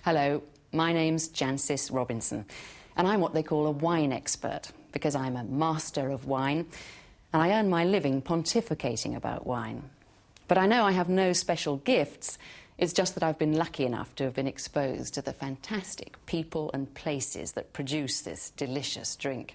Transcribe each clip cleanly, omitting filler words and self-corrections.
Hello, my name's Jancis Robinson, and I'm what they call a wine expert because I'm a master of wine and I earn my living pontificating about wine. But I know I have no special gifts. It's just that I've been lucky enough to have been exposed to the fantastic people and places that produce this delicious drink.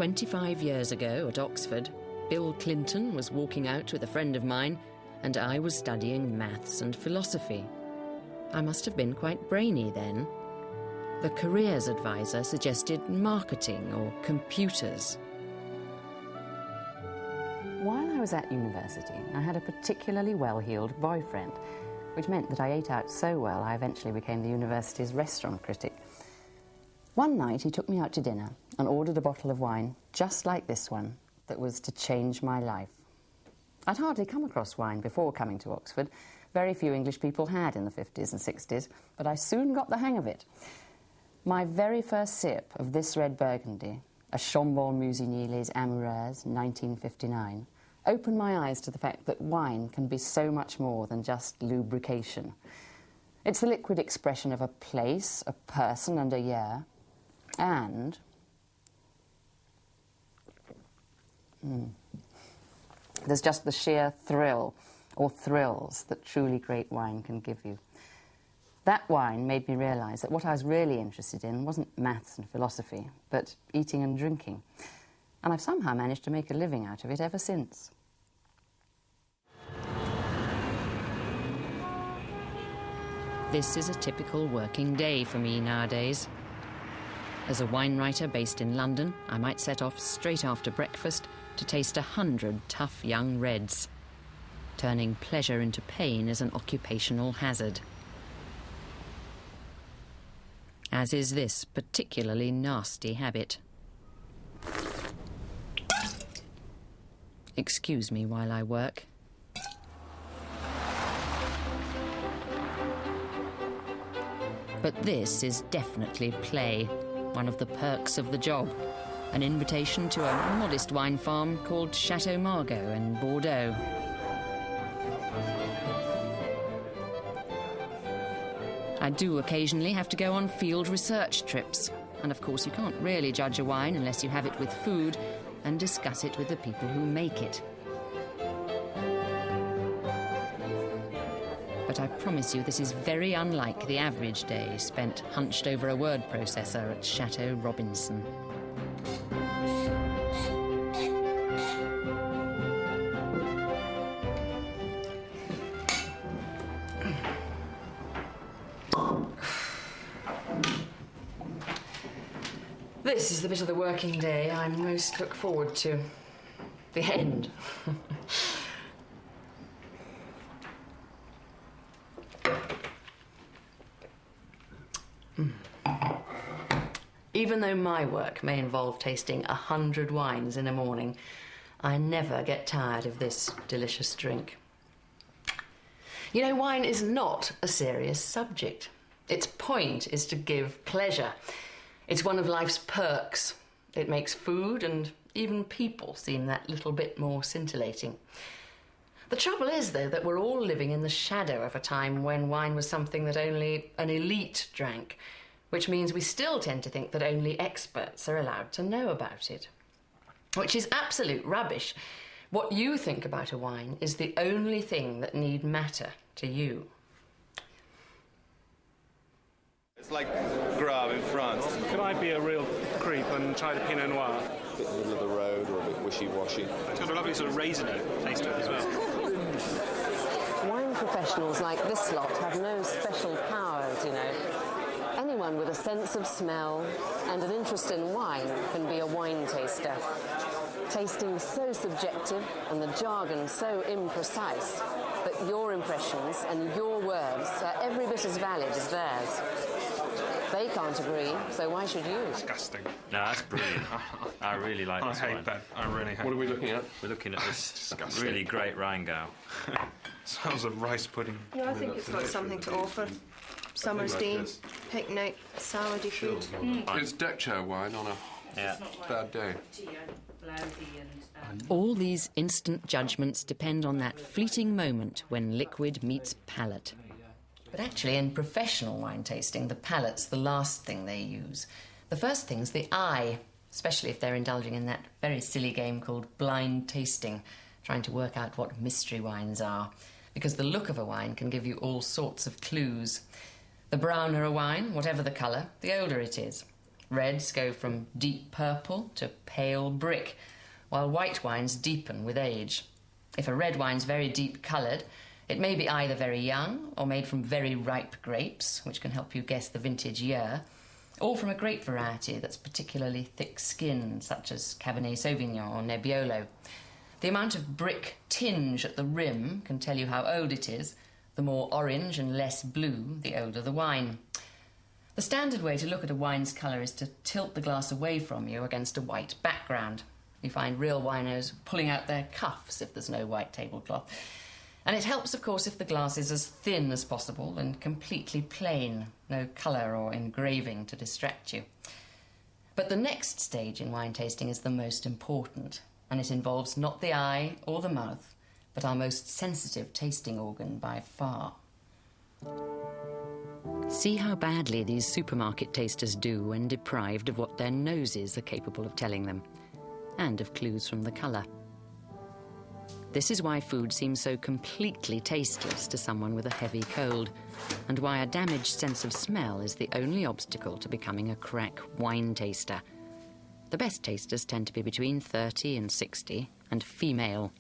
25 years ago at Oxford, Bill Clinton was walking out with a friend of mine and I was studying maths and philosophy. I must have been quite brainy then. The careers advisor suggested marketing or computers. While I was at university, I had a particularly well-heeled boyfriend, which meant that I ate out so well I eventually became the university's restaurant critic. One night he took me out to dinner and ordered a bottle of wine just like this one that was to change my life. I'd hardly come across wine before coming to Oxford. Very few English people had in the 50s and 60s, but I soon got the hang of it. My very first sip of this red Burgundy, a Chambon Musigny Les Amoureuses, 1959, opened my eyes to the fact that wine can be so much more than just lubrication. It's the liquid expression of a place, a person and a year, and there's just the sheer thrill or thrills that truly great wine can give you. That wine made me realise that what I was really interested in wasn't maths and philosophy, but eating and drinking. And I've somehow managed to make a living out of it ever since. This is a typical working day for me nowadays. As a wine writer based in London, I might set off straight after breakfast to taste 100 tough young reds. Turning pleasure into pain is an occupational hazard. As is this particularly nasty habit. Excuse me while I work. But this is definitely play, one of the perks of the job. An invitation to a modest wine farm called Chateau Margaux in Bordeaux. I do occasionally have to go on field research trips. And of course you can't really judge a wine unless you have it with food and discuss it with the people who make it. But I promise you this is very unlike the average day spent hunched over a word processor at Chateau Robinson. This is the bit of the working day I most look forward to. The end. Even though my work may involve tasting 100 wines in a morning, I never get tired of this delicious drink. You know, wine is not a serious subject. Its point is to give pleasure. It's one of life's perks. It makes food and even people seem that little bit more scintillating. The trouble is, though, that we're all living in the shadow of a time when wine was something that only an elite drank, which means we still tend to think that only experts are allowed to know about it. Which is absolute rubbish. What you think about a wine is the only thing that need matter to you. like Grave in France. Could I be a real creep and try the Pinot Noir? A bit middle of the road or a bit wishy-washy. It's got a lovely sort of raisin taste to it as well. Wine professionals like this lot have no special powers, you know. Anyone with a sense of smell and an interest in wine can be a wine taster. Tasting so subjective and the jargon so imprecise, but your impressions and your words are every bit as valid as theirs. They can't agree, so why should you? Disgusting. No, that's brilliant. I really like this I hate wine. that. I really hate What are we looking at? We're looking at this Disgusting. really great Rheingau. Smells of rice pudding. Yeah, I think it's got something to offer. Summer's Dean, picnic, sourdy food. It's deck chair wine on a bad day. All these instant judgments depend on that fleeting moment when liquid meets palate. But actually, in professional wine tasting, the palate's the last thing they use. The first thing's the eye, especially if they're indulging in that very silly game called blind tasting, trying to work out what mystery wines are, because the look of a wine can give you all sorts of clues. The browner a wine, whatever the colour, the older it is. Reds go from deep purple to pale brick, while white wines deepen with age. If a red wine's very deep coloured, it may be either very young or made from very ripe grapes, which can help you guess the vintage year, or from a grape variety that's particularly thick-skinned, such as Cabernet Sauvignon or Nebbiolo. The amount of brick tinge at the rim can tell you how old it is. The more orange and less blue, the older the wine. The standard way to look at a wine's colour is to tilt the glass away from you against a white background. You find real winos pulling out their cuffs if there's no white tablecloth. And it helps, of course, if the glass is as thin as possible and completely plain, no colour or engraving to distract you. But the next stage in wine tasting is the most important, and it involves not the eye or the mouth, but our most sensitive tasting organ by far. See how badly these supermarket tasters do when deprived of what their noses are capable of telling them, and of clues from the colour. This is why food seems so completely tasteless to someone with a heavy cold, and why a damaged sense of smell is the only obstacle to becoming a crack wine taster. The best tasters tend to be between 30 and 60, and female.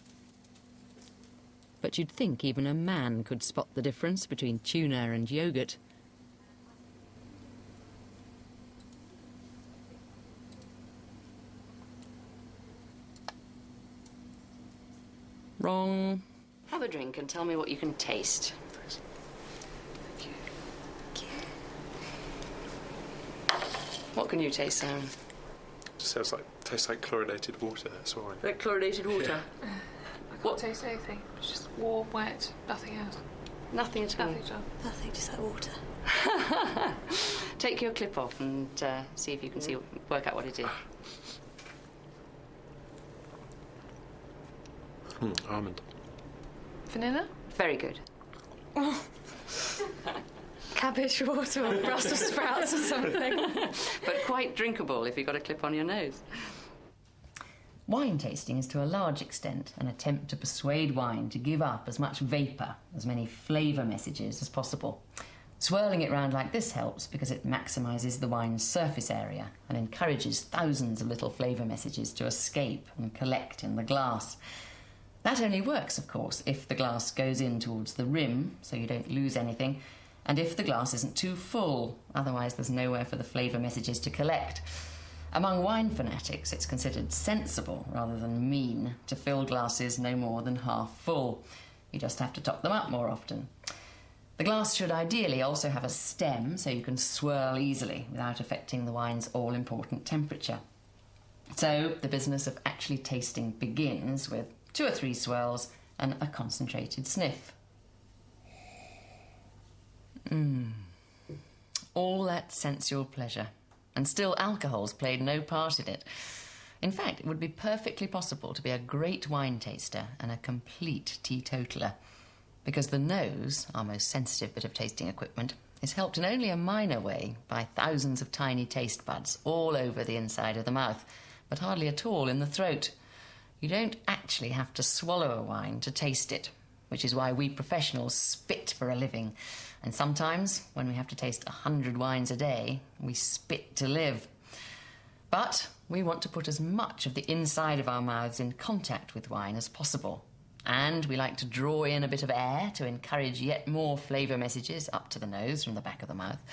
But you'd think even a man could spot the difference between tuna and yoghurt. Wrong. Have a drink and tell me what you can taste. What can you taste, Sam? Just tastes like chlorinated water, that's wine. Like chlorinated water? I can't taste anything. It's just warm, wet, nothing else. Nothing at all? Nothing at all. Nothing, just like water. Take your clip off and see if you can work out what it is. Almond. Vanilla? Very good. Cabbage water or Brussels sprouts or something. But quite drinkable if you've got a clip on your nose. Wine tasting is to a large extent an attempt to persuade wine to give up as much vapour, as many flavour messages as possible. Swirling it round like this helps because it maximises the wine's surface area and encourages thousands of little flavour messages to escape and collect in the glass. That only works, of course, if the glass goes in towards the rim, so you don't lose anything, and if the glass isn't too full, otherwise there's nowhere for the flavour messages to collect. Among wine fanatics, it's considered sensible, rather than mean, to fill glasses no more than half full. You just have to top them up more often. The glass should ideally also have a stem, so you can swirl easily without affecting the wine's all-important temperature. So the business of actually tasting begins with 2 or 3 swirls and a concentrated sniff. All that sensual pleasure. And still alcohol's played no part in it. In fact, it would be perfectly possible to be a great wine taster and a complete teetotaler, because the nose, our most sensitive bit of tasting equipment, is helped in only a minor way by thousands of tiny taste buds all over the inside of the mouth, but hardly at all in the throat. You don't actually have to swallow a wine to taste it. which is why we professionals spit for a living. And sometimes, when we have to taste 100 wines a day, we spit to live. But we want to put as much of the inside of our mouths in contact with wine as possible. And we like to draw in a bit of air to encourage yet more flavour messages up to the nose from the back of the mouth,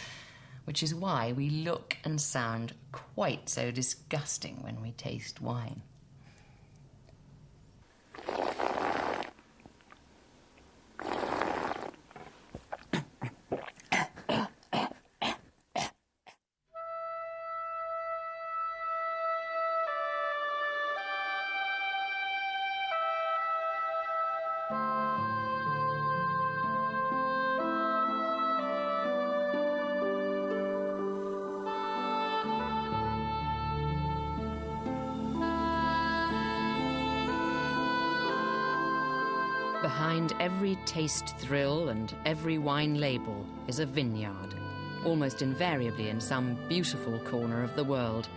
which is why we look and sound quite so disgusting when we taste wine. Behind every taste thrill and every wine label is a vineyard, almost invariably in some beautiful corner of the world,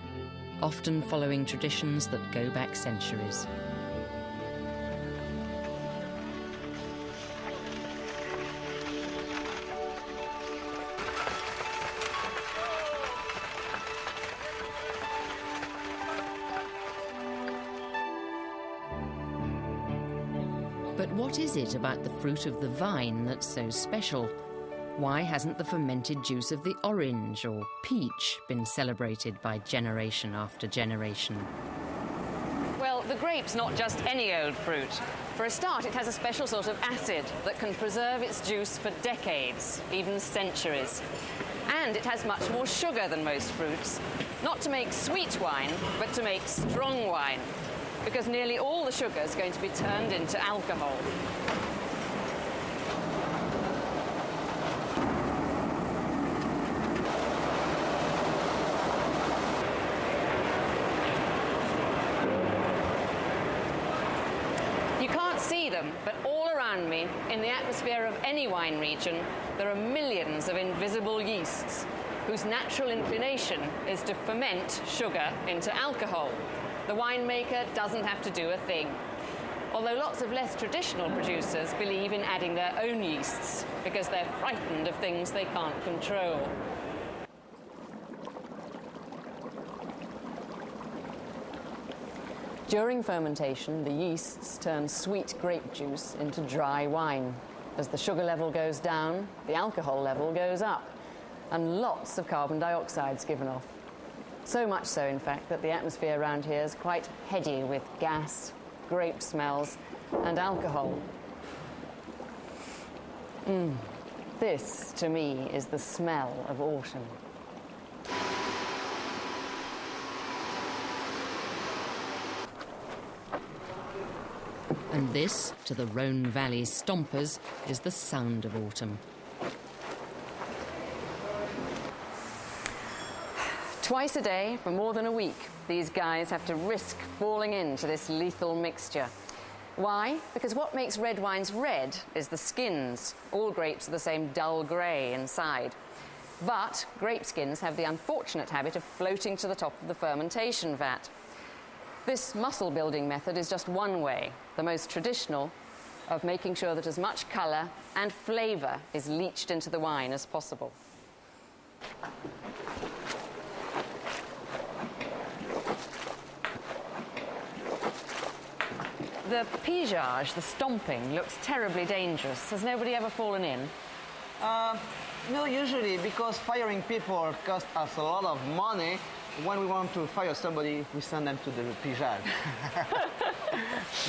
often following traditions that go back centuries. But what is it about the fruit of the vine that's so special? Why hasn't the fermented juice of the orange or peach been celebrated by generation after generation? Well, the grape's not just any old fruit. For a start, it has a special sort of acid that can preserve its juice for decades, even centuries. And it has much more sugar than most fruits, not to make sweet wine, but to make strong wine, because nearly all the sugar is going to be turned into alcohol. You can't see them, but all around me, in the atmosphere of any wine region, there are millions of invisible yeasts, whose natural inclination is to ferment sugar into alcohol. The winemaker doesn't have to do a thing. Although lots of less traditional producers believe in adding their own yeasts because they're frightened of things they can't control. During fermentation, the yeasts turn sweet grape juice into dry wine. As the sugar level goes down, the alcohol level goes up, and lots of carbon dioxide is given off. So much so, in fact, that the atmosphere around here is quite heady with gas, grape smells, and alcohol. This, to me, is the smell of autumn. And this, to the Rhone Valley stompers, is the sound of autumn. Twice a day, for more than a week, these guys have to risk falling into this lethal mixture. Why? Because what makes red wines red is the skins. All grapes are the same dull grey inside. But grape skins have the unfortunate habit of floating to the top of the fermentation vat. This muscle-building method is just one way, the most traditional, of making sure that as much colour and flavour is leached into the wine as possible. The pigeage, the stomping, looks terribly dangerous. Has nobody ever fallen in? No, usually, because firing people costs us a lot of money. When we want to fire somebody, we send them to the pigeage.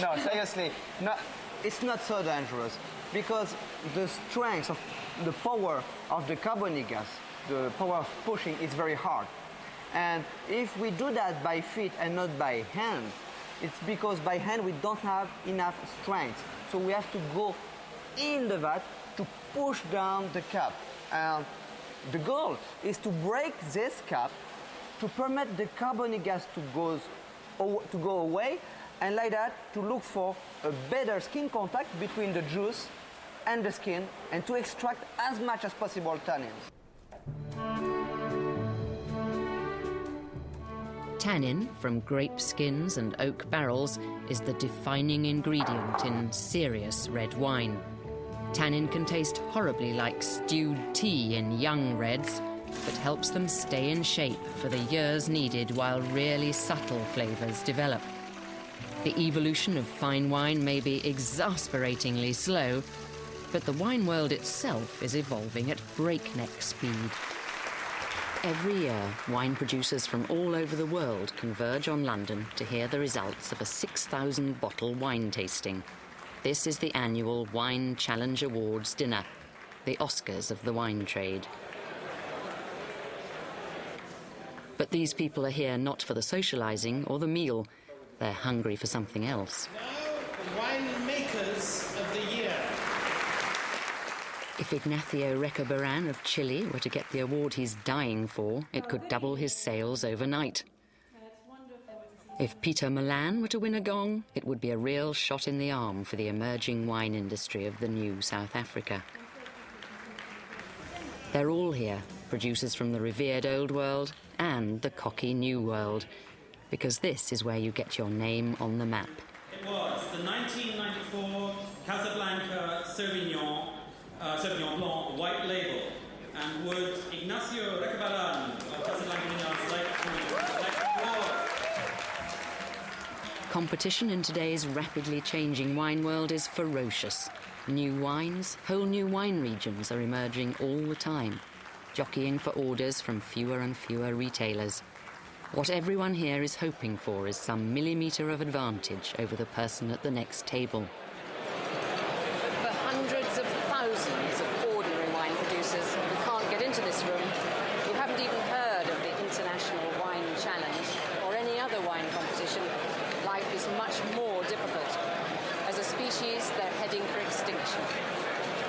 No, seriously, no, it's not so dangerous, because the strength of the power of the carbonic gas, the power of pushing, is very hard. And if we do that by feet and not by hand, it's because by hand we don't have enough strength. So we have to go in the vat to push down the cap. And the goal is to break this cap to permit the carbonic gas to go away, and like that to look for a better skin contact between the juice and the skin, and to extract as much as possible tannins. Tannin from grape skins and oak barrels is the defining ingredient in serious red wine. Tannin can taste horribly like stewed tea in young reds, but helps them stay in shape for the years needed while really subtle flavours develop. The evolution of fine wine may be exasperatingly slow, but the wine world itself is evolving at breakneck speed. Every year, wine producers from all over the world converge on London to hear the results of a 6,000-bottle wine tasting. This is the annual Wine Challenge Awards dinner, the Oscars of the wine trade. But these people are here not for the socialising or the meal. They're hungry for something else. Now, the wine makers of the year. If Ignacio Recabarren of Chile were to get the award he's dying for, it could double his sales overnight. If Peter Milan were to win a gong, it would be a real shot in the arm for the emerging wine industry of the new South Africa. They're all here, producers from the revered old world and the cocky new world, because this is where you get your name on the map. It was the 1994 Casablanca Sauvignon Blanc White Label, and would Ignacio Recabarren of Casablanca like to award? Competition in today's rapidly changing wine world is ferocious. New wines, whole new wine regions are emerging all the time, jockeying for orders from fewer and fewer retailers. What everyone here is hoping for is some millimetre of advantage over the person at the next table. For hundreds of thousands of ordinary wine producers who can't get into this room, who haven't even heard of the International Wine Challenge or any other wine competition, life is much more difficult. As a species, they're heading for extinction.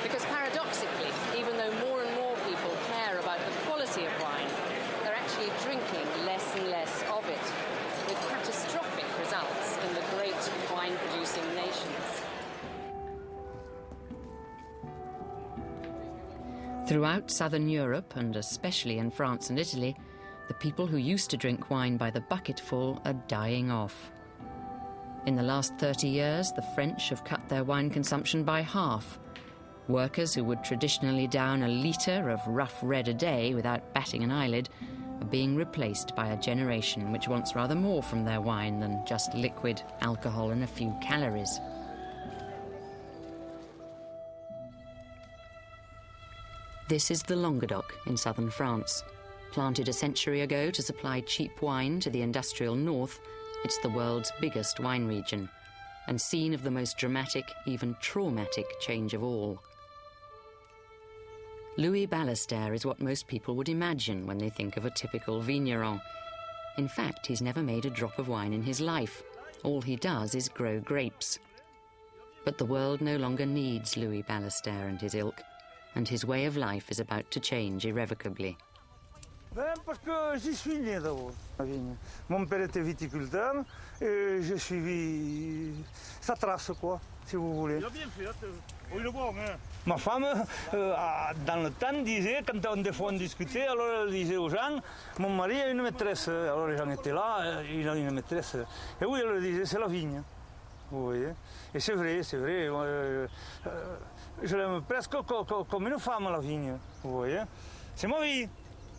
Because paradoxically, even though more and more people care about the quality of wine, they're actually drinking less and less of it, with catastrophic results in the great wine-producing nations. Throughout southern Europe, and especially in France and Italy, the people who used to drink wine by the bucketful are dying off. In the last 30 years, the French have cut their wine consumption by half. Workers who would traditionally down a litre of rough red a day without batting an eyelid are being replaced by a generation which wants rather more from their wine than just liquid, alcohol and a few calories. This is the Languedoc in southern France. Planted a century ago to supply cheap wine to the industrial north, it's the world's biggest wine region, and scene of the most dramatic, even traumatic change of all. Louis Ballester is what most people would imagine when they think of a typical vigneron. In fact, he's never made a drop of wine in his life. All he does is grow grapes. But the world no longer needs Louis Ballester and his ilk, and his way of life is about to change irrevocably. Parce que j'y suis né d'abord, la vigne. Mon père était viticulteur et j'ai suivi sa trace, quoi, si vous voulez. Ma femme, dans le temps, disait, quand des fois on discutait, alors elle disait aux gens, mon mari a une maîtresse. Alors les gens étaient là, il a une maîtresse. Et oui, elle disait, c'est la vigne. Vous voyez. Et c'est vrai, c'est vrai. Je l'aime presque comme une femme, la vigne. Vous voyez. C'est ma vie.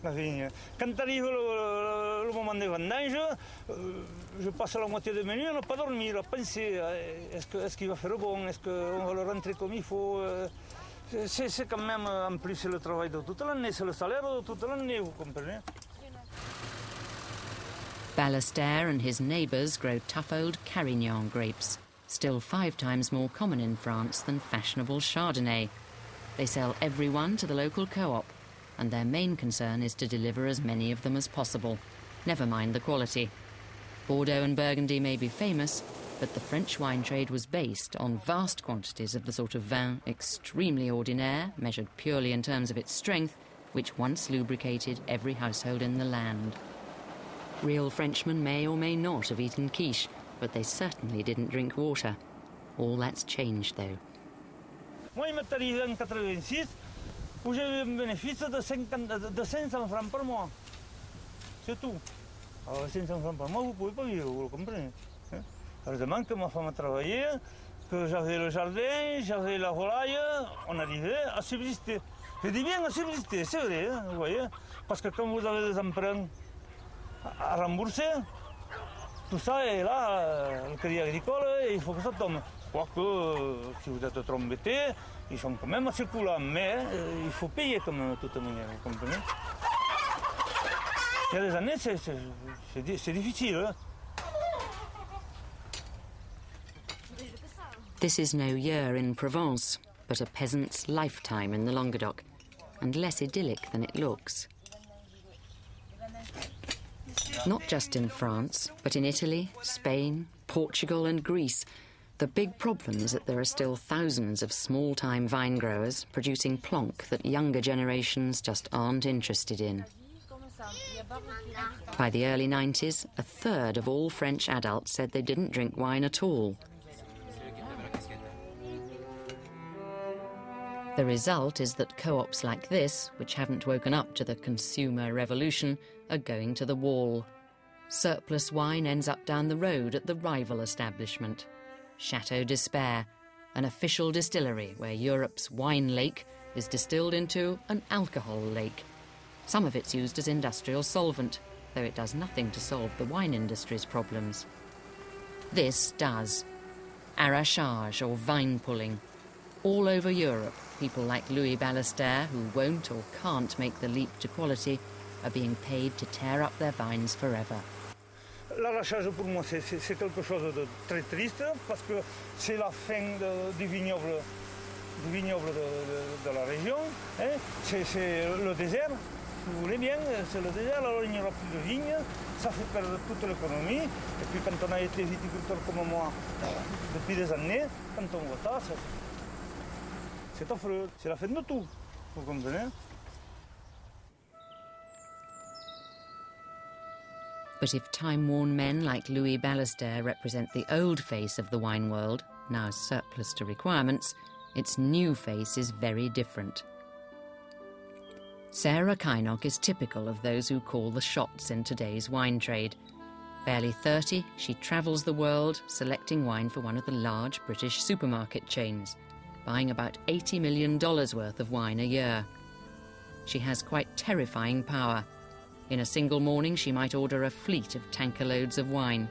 La vigne. Quand arrive le moment des vendanges, je passe la moitié de ma nuit à ne pas dormir, à penser est-ce qu'il va faire bon, est-ce qu'on va le rentrer comme il faut. C'est quand même, en plus, le travail de toute l'année, c'est le salaire de toute l'année, vous comprenez? Ballester and his neighbours grow tough old Carignan grapes, still 5 times more common in France than fashionable Chardonnay. They sell every one to the local co-op, and their main concern is to deliver as many of them as possible, never mind the quality. Bordeaux and Burgundy may be famous, but the French wine trade was based on vast quantities of the sort of vin extremely ordinaire, measured purely in terms of its strength, which once lubricated every household in the land. Real Frenchmen may or may not have eaten quiche, but they certainly didn't drink water. All that's changed, though. Moi, il m'est arrivé en 86, où j'ai eu un bénéfice de 500 francs par mois. C'est tout. Alors, 500 francs par mois, vous ne pouvez pas vivre, vous le comprenez. Hein? Heureusement que ma femme a travaillé, que j'avais le jardin, j'avais la volaille, on arrivait à subsister. Je dis bien à subsister, c'est vrai, hein, vous voyez. Parce que quand vous avez des emprunts à rembourser, tout ça est là, le crédit agricole, il faut que ça tombe. Quoique, si vous êtes trop embêté, ils sont quand même assez coulants, mais il faut payer quand même de toute manière, vous comprenez. Il y a des années, c'est difficile. Hein? This is no year in Provence, but a peasant's lifetime in the Languedoc, and less idyllic than it looks. Not just in France, but in Italy, Spain, Portugal and Greece, the big problem is that there are still thousands of small-time vine growers producing plonk that younger generations just aren't interested in. By the early 90s, a third of all French adults said they didn't drink wine at all. The result is that co-ops like this, which haven't woken up to the consumer revolution, are going to the wall. Surplus wine ends up down the road at the rival establishment. Chateau d'Espair, an official distillery where Europe's wine lake is distilled into an alcohol lake. Some of it's used as industrial solvent, though it does nothing to solve the wine industry's problems. This does. Arrachage or vine pulling. All over Europe, people like Louis Ballester, who won't or can't make the leap to quality, are being paid to tear up their vines forever. L'arrachage pour moi c'est quelque chose de très triste parce que c'est la fin du vignoble de la région. Hein? C'est le désert, si vous voulez bien, c'est le désert, alors il n'y aura plus de vignes, ça fait perdre toute l'économie. Et puis quand on a été viticulteur comme moi depuis des années, quand on voit ça, c'est affreux, c'est la fin de tout, vous comprenez? But if time-worn men like Louis Ballester represent the old face of the wine world, now surplus to requirements, its new face is very different. Sarah Kynock is typical of those who call the shots in today's wine trade. Barely 30, she travels the world selecting wine for one of the large British supermarket chains, buying about $80 million worth of wine a year. She has quite terrifying power. In a single morning, she might order a fleet of tanker loads of wine.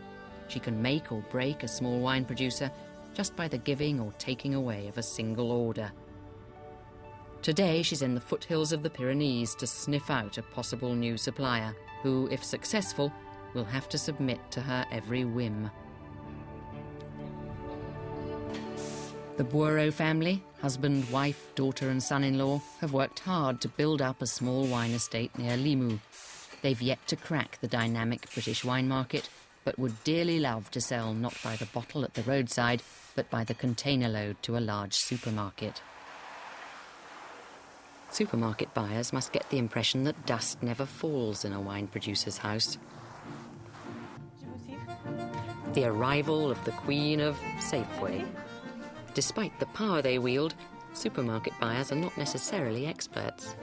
She can make or break a small wine producer just by the giving or taking away of a single order. Today, she's in the foothills of the Pyrenees to sniff out a possible new supplier, who, if successful, will have to submit to her every whim. The Boireau family, husband, wife, daughter and son-in-law, have worked hard to build up a small wine estate near Limoux. They've yet to crack the dynamic British wine market, but would dearly love to sell not by the bottle at the roadside, but by the container load to a large supermarket. Supermarket buyers must get the impression that dust never falls in a wine producer's house. The arrival of the Queen of Safeway. Despite the power they wield, supermarket buyers are not necessarily experts.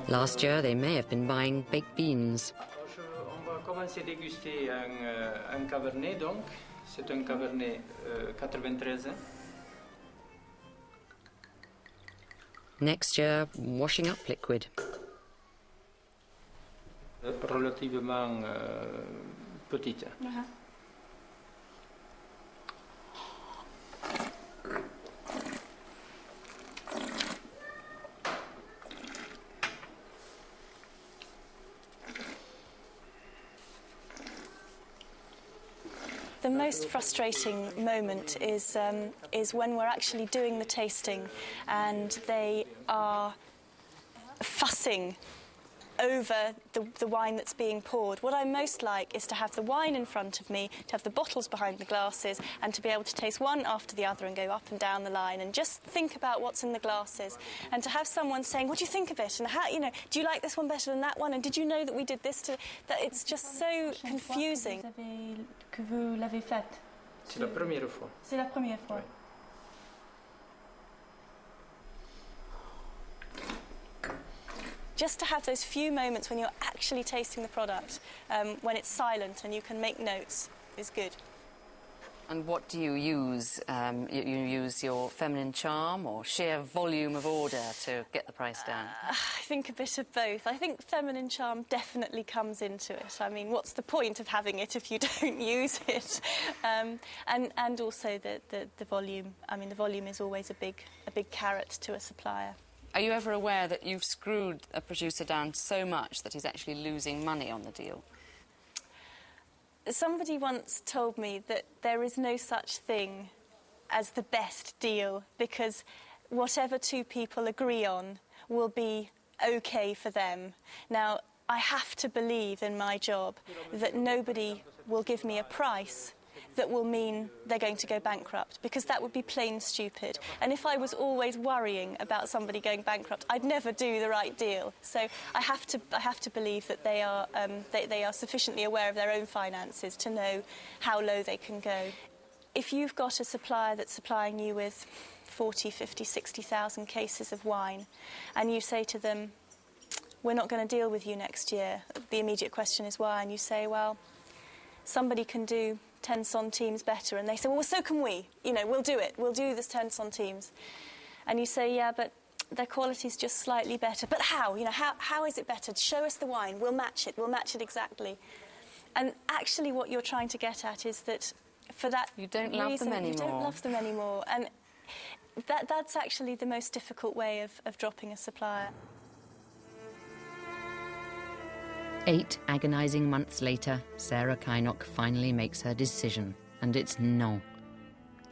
Last year, they may have been buying baked beans. On va commencer à déguster un cabernet, donc. C'est un cabernet 93. Next year, washing up liquid. Relativement petite. The most frustrating moment is when we're actually doing the tasting and they are fussing over the wine that's being poured. What I most like is to have the wine in front of me, to have the bottles behind the glasses, and to be able to taste one after the other and go up and down the line and just think about what's in the glasses, and to have someone saying, what do you think of it? And how, you know, do you like this one better than that one? And did you know that we did this to... That it's just so confusing. Que vous l'avez faite. C'est la première fois. C'est la première fois. just to have those few moments when you're actually tasting the product, when it's silent and you can make notes, is good. And what do you use? You use your feminine charm or sheer volume of order to get the price down? I think a bit of both. I think feminine charm definitely comes into it. I mean, what's the point of having it if you don't use it? And also the volume. I mean, the volume is always a big carrot to a supplier. Are you ever aware that you've screwed a producer down so much that he's actually losing money on the deal? Somebody once told me that there is no such thing as the best deal, because whatever two people agree on will be okay for them. Now, I have to believe in my job that nobody will give me a price that will mean they're going to go bankrupt, because that would be plain stupid. And if I was always worrying about somebody going bankrupt, I'd never do the right deal. So I have to believe that they are sufficiently aware of their own finances to know how low they can go. If you've got a supplier that's supplying you with 40, 50, 60,000 cases of wine, and you say to them, we're not going to deal with you next year, the immediate question is why, and you say, well, somebody can do 10 centimes better, and they say, well, so can we. You know, we'll do it. We'll do this 10 centimes. And you say, yeah, but their quality's just slightly better. But how? You know, how is it better? Show us the wine. We'll match it. We'll match it exactly. And actually what you're trying to get at is that for that you don't love them anymore. You don't love them anymore. And that's actually the most difficult way of dropping a supplier. 8 agonising months later, Sarah Kynock finally makes her decision, and it's no.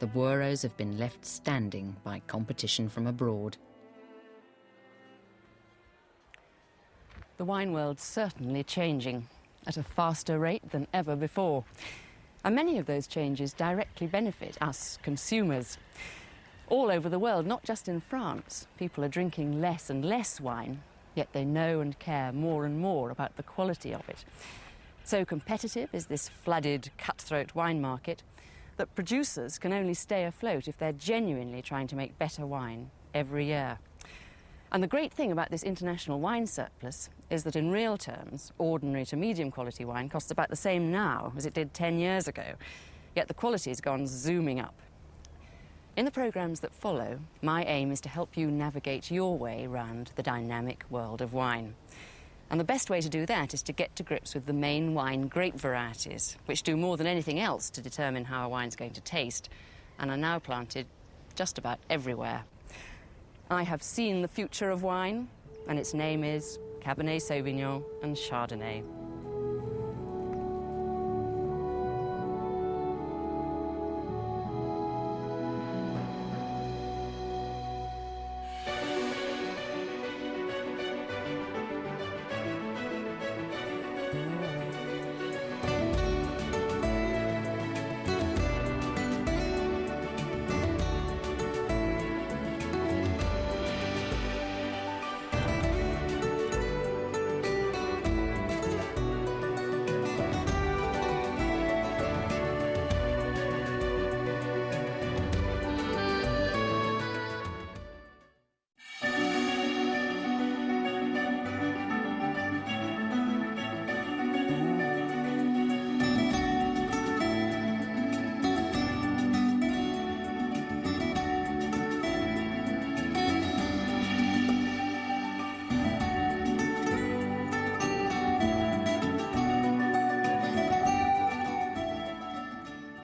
The Boeros have been left standing by competition from abroad. The wine world's certainly changing, at a faster rate than ever before. And many of those changes directly benefit us, consumers. All over the world, not just in France, people are drinking less and less wine, yet they know and care more and more about the quality of it. So competitive is this flooded, cutthroat wine market that producers can only stay afloat if they're genuinely trying to make better wine every year. And the great thing about this international wine surplus is that in real terms, ordinary to medium quality wine costs about the same now as it did 10 years ago, yet the quality's gone zooming up. In the programmes that follow, my aim is to help you navigate your way around the dynamic world of wine. And the best way to do that is to get to grips with the main wine grape varieties, which do more than anything else to determine how a wine's going to taste, and are now planted just about everywhere. I have seen the future of wine, and its name is Cabernet Sauvignon and Chardonnay.